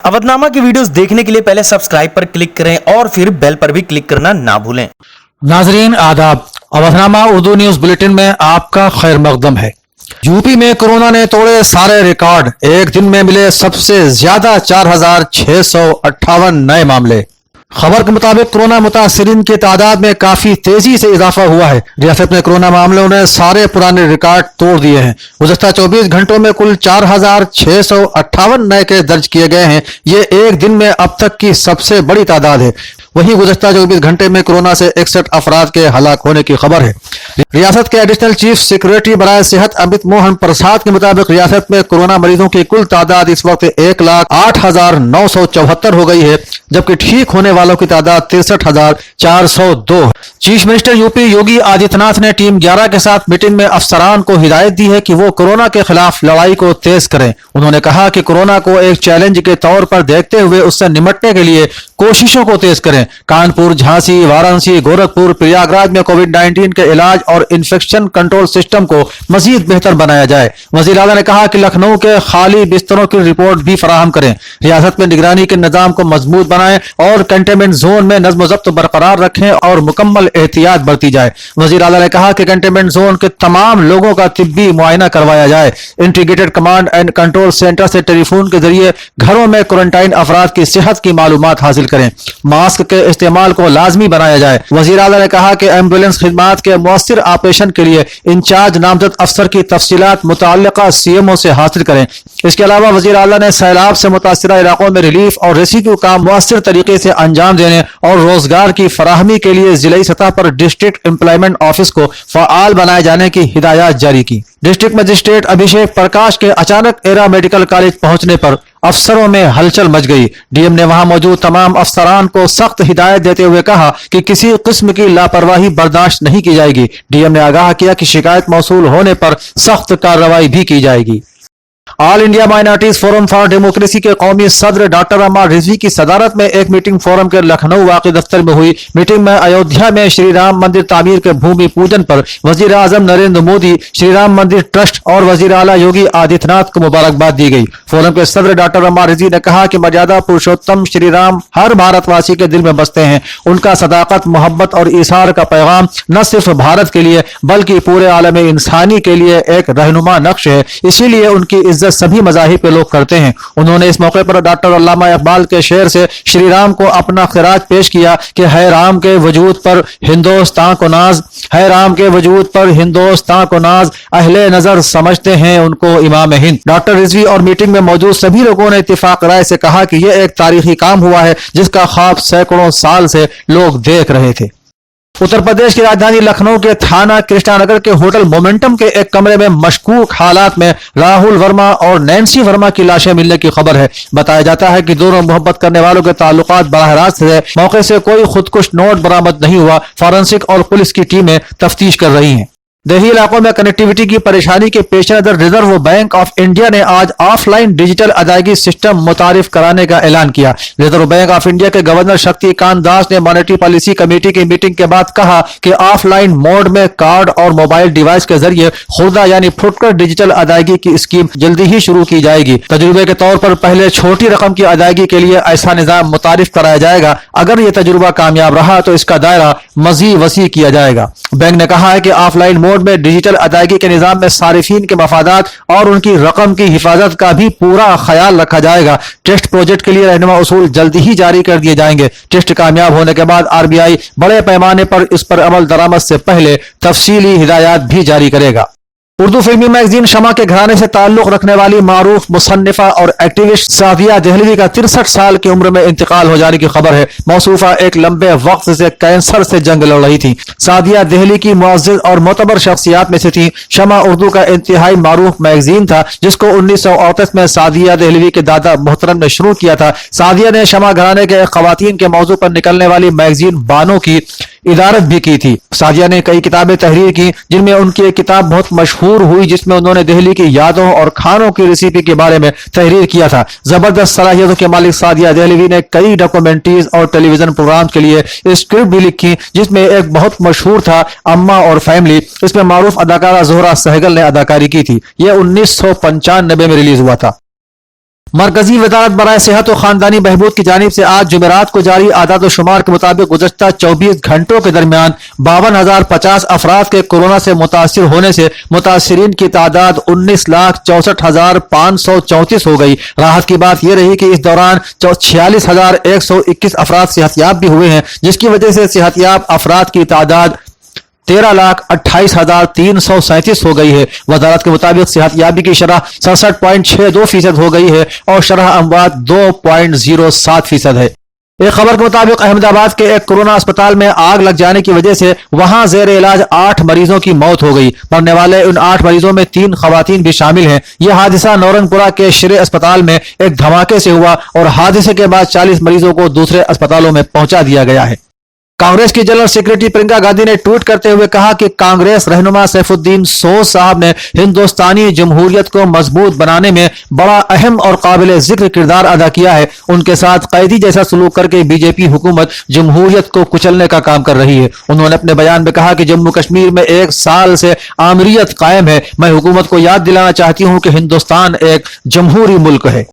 अवधनामा की वीडियोस देखने के लिए पहले सब्सक्राइब पर क्लिक करें और फिर बेल पर भी क्लिक करना ना भूलें। नाजरीन आदाब, अवधनामा उर्दू न्यूज बुलेटिन में आपका खैर मकदम है। यूपी में कोरोना ने तोड़े सारे रिकॉर्ड, एक दिन में मिले सबसे ज्यादा 4,658 नए मामले। खबर के मुताबिक कोरोना मुतासरीन की तादाद में काफी तेजी से इजाफा हुआ है। रियासत में कोरोना मामलों ने सारे पुराने रिकॉर्ड तोड़ दिए हैं। गुज़श्ता 24 घंटों में कुल 4,658 नए केस दर्ज किए गए हैं। ये एक दिन में अब तक की सबसे बड़ी तादाद है। वहीं गुज़श्ता 24 घंटे में कोरोना से 61 अफराद के हलाक होने की खबर है। रियासत के एडिशनल चीफ सेक्रेटरी बराए सेहत अमित मोहन प्रसाद के मुताबिक रियासत में कोरोना मरीजों की कुल तादाद इस वक्त 1,08,974 हो गई है, जबकि ठीक होने वालों की तादाद 63,402 है। Chief minister UP Yogi Adityanath ने टीम 11 के साथ मीटिंग में अफसरान को हिदायत दी है कि वो कोरोना के खिलाफ लड़ाई को तेज करें। उन्होंने कहा कि कोरोना को एक चैलेंज के तौर पर देखते हुए उससे निपटने के लिए कोशिशों को तेज करें। कानपुर, झांसी, वाराणसी, गोरखपुर, प्रयागराज में कोविड-19 के इलाज और इन्फेक्शन कंट्रोल सिस्टम को मजीद बेहतर बनाया जाए। वजीर आला ने कहा कि लखनऊ के खाली बिस्तरों की रिपोर्ट भी फराहम करें। रियासत में निगरानी के निजाम को मजबूत बनाएं और कंटेनमेंट जोन में नज्म ज़ब्त बरकरार रखें और मुकम्मल एहतियात बरती जाए। वजीर आला ने कहा कि कंटेनमेंट जोन के तमाम लोगों का तिब्बी मुआयना करवाया जाए। Integrated command and control centre से टेलीफोन के जरिए घरों में क्वारंटाइन अफराद की सेहत की मालूमात हासिल करें। मास्क के इस्तेमाल को लाजमी बनाया जाए। वजीर आला ने कहा कि एम्बुलेंस खिदमात के मौसर ऑपरेशन के लिए इंचार्ज नामजद अफसर की तफसीलात मुताल्लिका सीएमओ से हासिल करें। इसके अलावा वजीर आला ने सैलाब से मुतासरा इलाकों में रिलीफ और रेस्क्यू काम मौसर तरीके से अंजाम देने और रोजगार की फराहमी के लिए जिलाई सतह पर डिस्ट्रिक्ट एम्प्लॉयमेंट ऑफिस को फाल बनाए जाने की हिदायत जारी की। डिस्ट्रिक्ट मजिस्ट्रेट अभिषेक प्रकाश के अचानक एरा मेडिकल कॉलेज पहुंचने पर अफसरों में हलचल मच गई। डीएम ने वहां मौजूद तमाम अफसरान को सख्त हिदायत देते हुए कहा कि किसी किस्म की लापरवाही बर्दाश्त नहीं की जाएगी। डीएम ने आगाह किया कि शिकायत मौसूल होने पर सख्त कार्रवाई भी की जाएगी। All India minorities forum for democracy के कौमी सदर डॉक्टर अम्मार रिजवी की सदारत में एक मीटिंग फोरम के लखनऊ वाक़ई दफ्तर में हुई। मीटिंग में अयोध्या में श्री राम मंदिर तामीर के भूमि पूजन पर वजीर आजम नरेंद्र मोदी, श्री राम मंदिर ट्रस्ट और वजीर आला योगी आदित्यनाथ को मुबारकबाद दी गई। फोरम के सदर डॉक्टर अम्मार रिजवी ने कहा कि मर्यादा पुरुषोत्तम श्री राम हर भारतवासी के दिल में बसते हैं। उनका सदाकत, मोहब्बत और ईसार का पैगाम न सिर्फ भारत के लिए बल्कि पूरे आलम इंसानी के लिए एक रहनुमा नक्श है। इसीलिए उनकी इज्जत सभी मज़ाहिब के लोग करते हैं। उन्होंने इस मौके पर डॉक्टर अल्लामा इकबाल के शेर से श्री राम को अपना खिराज पेश किया कि है राम के वजूद पर हिंदुस्तान को नाज, है राम के वजूद पर हिंदुस्तान को नाज, अहले नजर समझते हैं उनको इमाम हिंद। डॉक्टर रिजवी और मीटिंग में मौजूद सभी लोगों ने इत्तेफाक राय से कहा कि यह एक तारीखी काम हुआ है जिसका ख्वाब सैकड़ों साल से लोग देख रहे थे। उत्तर प्रदेश की राजधानी लखनऊ के थाना कृष्णानगर के होटल मोमेंटम के एक कमरे में मशकूक हालात में राहुल वर्मा और नैन्सी वर्मा की लाशें मिलने की खबर है। बताया जाता है कि दोनों मोहब्बत करने वालों के ताल्लुकात बराह रास्त है। मौके से कोई खुदकुश नोट बरामद नहीं हुआ। फॉरेंसिक और पुलिस की टीमें तफ्तीश कर रही हैं। देही इलाकों में कनेक्टिविटी की परेशानी के पेश नजर रिजर्व बैंक ऑफ इंडिया ने आज ऑफलाइन डिजिटल अदायगी सिस्टम मुतारिफ कराने का ऐलान किया। रिजर्व बैंक ऑफ इंडिया के गवर्नर शक्तिकांत दास ने मॉनेटरी पॉलिसी कमेटी की मीटिंग के बाद कहा कि ऑफलाइन मोड में कार्ड और मोबाइल डिवाइस के जरिए खुर्दा यानी फुटकर डिजिटल अदायगी की स्कीम जल्दी ही शुरू की जाएगी। तजुर्बे के तौर पर पहले छोटी रकम की अदायगी के लिए ऐसा निजाम मुतारिफ कराया जाएगा। अगर यह तजुर्बा कामयाब रहा तो इसका दायरा मजीद वसी किया जाएगा। बैंक ने कहा है कि ऑफलाइन मोड में डिजिटल अदायगी के निजाम में सारिफीन के मफादात और उनकी रकम की हिफाजत का भी पूरा ख्याल रखा जाएगा। टेस्ट प्रोजेक्ट के लिए रहनुमा उसूल जल्दी ही जारी कर दिए जाएंगे। टेस्ट कामयाब होने के बाद आरबीआई बड़े पैमाने पर इस पर अमल दरामद से पहले तफसीली हिदायत भी जारी करेगा। उर्दू फिल्मी मैगजीन शमा के घराने से ताल्लुक रखने वाली मारूफ मुसन्निफा और एक्टिविस्ट सादिया दहलवी का 63 साल की उम्र में इंतकाल हो जाने की खबर है। मौसूफा एक लंबे वक्त से कैंसर से जंग लड़ रही थी। सादिया दहली की मुअज़्ज़ज़ और मोतबर शख्सियात में से थी। शमा उर्दू का इंतहाई मारूफ मैगजीन था जिसको 1938 में सादिया दहलवी के दादा मोहतरम ने शुरू किया था। सादिया ने शमा घराने के खवातीन के मौजू पर निकलने वाली मैगजीन बानो की इदारत भी की थी। सादिया ने कई किताबें तहरीर की जिनमें उनकी एक किताब बहुत मशहूर हुई जिसमें उन्होंने दिल्ली की यादों और खानों की रेसिपी के बारे में तहरीर किया था। जबरदस्त सलाहियतों के मालिक सादिया दहलवी ने कई डॉक्यूमेंट्रीज और टेलीविजन प्रोग्राम के लिए स्क्रिप्ट भी लिखी जिसमें एक बहुत मशहूर था अम्मा और फैमिली। इसमें मारूफ अदाकारा जोहरा सहगल ने अदाकारी की थी। यह 1995 में रिलीज हुआ था। मरकजी वजारत बराए सेहत और खानदानी बहबूद की जानिब से आज जुमेरात को जारी आदाद शुमार के मुताबिक गुज़श्ता 24 घंटों के दरमियान 52,050 अफराद के कोरोना से मुतासिर होने से मुतासिरीन की तादाद 19,64,534 हो गई। राहत की बात यह रही कि इस दौरान 46,121 अफराद सेहतयाब भी हुए हैं, जिसकी वजह से सेहतयाब अफराद की तादाद 13,28,337 हो गई है। वजारत के मुताबिक सेहतयाबी की शरह 67.62% हो गई है और शरह अमवात 2.07% है। एक खबर के मुताबिक अहमदाबाद के एक कोरोना अस्पताल में आग लग जाने की वजह से वहां जेर इलाज 8 मरीजों की मौत हो गई। मरने वाले उन 8 मरीजों में 3 खवातीन भी शामिल हैं। यह हादसा नौरंगपुरा के शिरे अस्पताल में एक धमाके से हुआ और हादसे के बाद 40 मरीजों को दूसरे अस्पतालों में पहुंचा दिया गया है। कांग्रेस की जनरल सेक्रेटरी प्रियंका गांधी ने ट्वीट करते हुए कहा कि कांग्रेस रहनुमा सैफुद्दीन सोज साहब ने हिंदुस्तानी जमहूरियत को मजबूत बनाने में बड़ा अहम और काबिल जिक्र किरदार अदा किया है। उनके साथ कैदी जैसा सलूक करके बीजेपी हुकूमत जमहूरियत को कुचलने का काम कर रही है। उन्होंने अपने बयान में कहा कि जम्मू कश्मीर में 1 साल से आमरीत कायम है। मैं हुकूमत को याद दिलाना चाहती हूं कि हिंदुस्तान एक जमहूरी मुल्क है।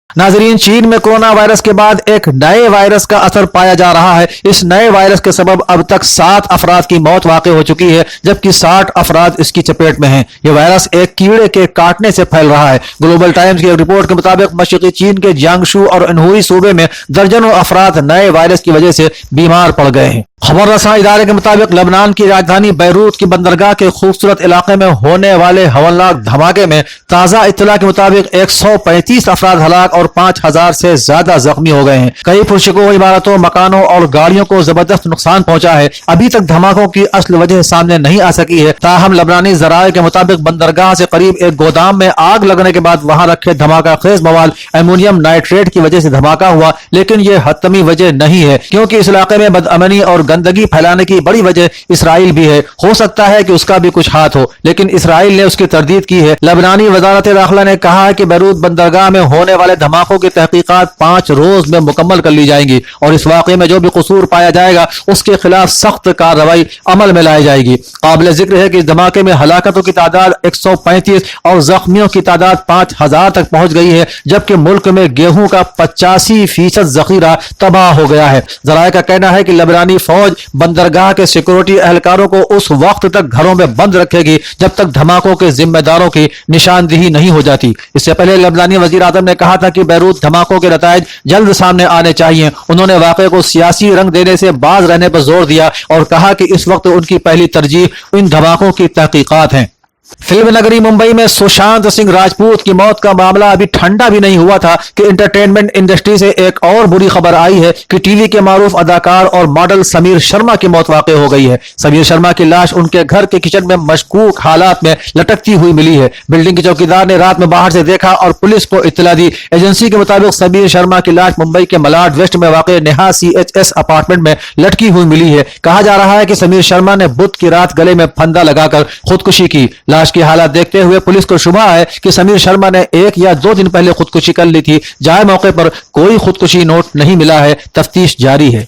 नाजरीन, चीन में कोरोना वायरस के बाद एक नए वायरस का असर पाया जा रहा है। इस नए वायरस के सबब अब तक 7 अफराद की मौत वाक़ई हो चुकी है, जबकि 60 अफराद इसकी चपेट में हैं। यह वायरस एक कीड़े के काटने से फैल रहा है। ग्लोबल टाइम्स की एक रिपोर्ट के मुताबिक मशरक़ी चीन के जियांगशू और अनहुई सूबे में दर्जनों अफराद नए वायरस की वजह से बीमार पड़ गए हैं। खबर रसां इदारे के मुताबिक लबनान की राजधानी बैरूत की बंदरगाह के खूबसूरत इलाके में होने वाले हवलनाक धमाके में ताजा इत्तला के मुताबिक 135 अफराद हलाक और 5,000 से ज्यादा जख्मी हो गए हैं। कई पुरशकों, इमारतों, मकानों और गाड़ियों को जबरदस्त नुकसान पहुंचा है। अभी तक धमाकों की असल वजह सामने नहीं आ सकी है। ताहम लबनानी जराये के मुताबिक बंदरगाह से करीब एक गोदाम में आग लगने के बाद वहां रखे धमाका खेज मवाद एमोनियम नाइट्रेट की वजह से धमाका हुआ, लेकिन यह हतमी वजह नहीं है, क्योंकि इस इलाके में बदअमनी और गंदगी फैलाने की बड़ी वजह इसराइल भी है। हो सकता है कि उसका भी कुछ हाथ हो, लेकिन इसराइल ने उसकी तरदीद की है। लबनानी वजारत दाखिला ने कहा है कि बैरूत बंदरगाह में होने वाले धमाकों की तहकीकात 5 रोज में मुकम्मल कर ली जाएंगी और इस वाक़े में जो भी कसूर पाया जाएगा उसके खिलाफ सख्त कार्रवाई अमल में लाई जाएगी। काबिल जिक्र है कि इस धमाके में हलाकतों की तादाद 135 और जख्मियों की तादाद 5,000 तक पहुंच गई है, जबकि मुल्क में गेहूं का 85% जखीरा तबाह हो गया है। जराये का कहना है कि लबनानी फौज बंदरगाह के सिक्योरिटी एहलकारों को उस वक्त तक घरों में बंद रखेगी जब तक धमाकों के जिम्मेदारों की निशानदेही नहीं हो जाती। इससे पहले लबनानी वजीर आज़म ने कहा था कि बैरूत धमाकों के नतायज जल्द सामने आने चाहिए। उन्होंने वाक़े को सियासी रंग देने से बाज रहने पर जोर दिया और कहा कि इस वक्त उनकी पहली तरजीह इन धमाकों की तहकीकात है। फिल्म नगरी मुंबई में सुशांत सिंह राजपूत की मौत का मामला अभी ठंडा भी नहीं हुआ था कि इंटरटेनमेंट इंडस्ट्री से एक और बुरी खबर आई है कि टीवी के मारूफ अदाकार और मॉडल समीर शर्मा की मौत वाक़ई हो गई है। समीर शर्मा की लाश उनके घर के किचन में मशकूक हालात में लटकती हुई मिली है। बिल्डिंग के चौकीदार ने रात में बाहर से देखा और पुलिस को इत्तला दी। एजेंसी के मुताबिक समीर शर्मा की लाश मुंबई के मलाड वेस्ट में वाक़ई नेहा CHS अपार्टमेंट में लटकी हुई मिली है। कहा जा रहा है कि समीर शर्मा ने बुध की रात गले में फंदा लगाकर खुदकुशी की। लाश की हालत देखते हुए पुलिस को शुबा है कि समीर शर्मा ने 1 या 2 दिन पहले खुदकुशी कर ली थी। जाए मौके पर कोई खुदकुशी नोट नहीं मिला है। तफ्तीश जारी है।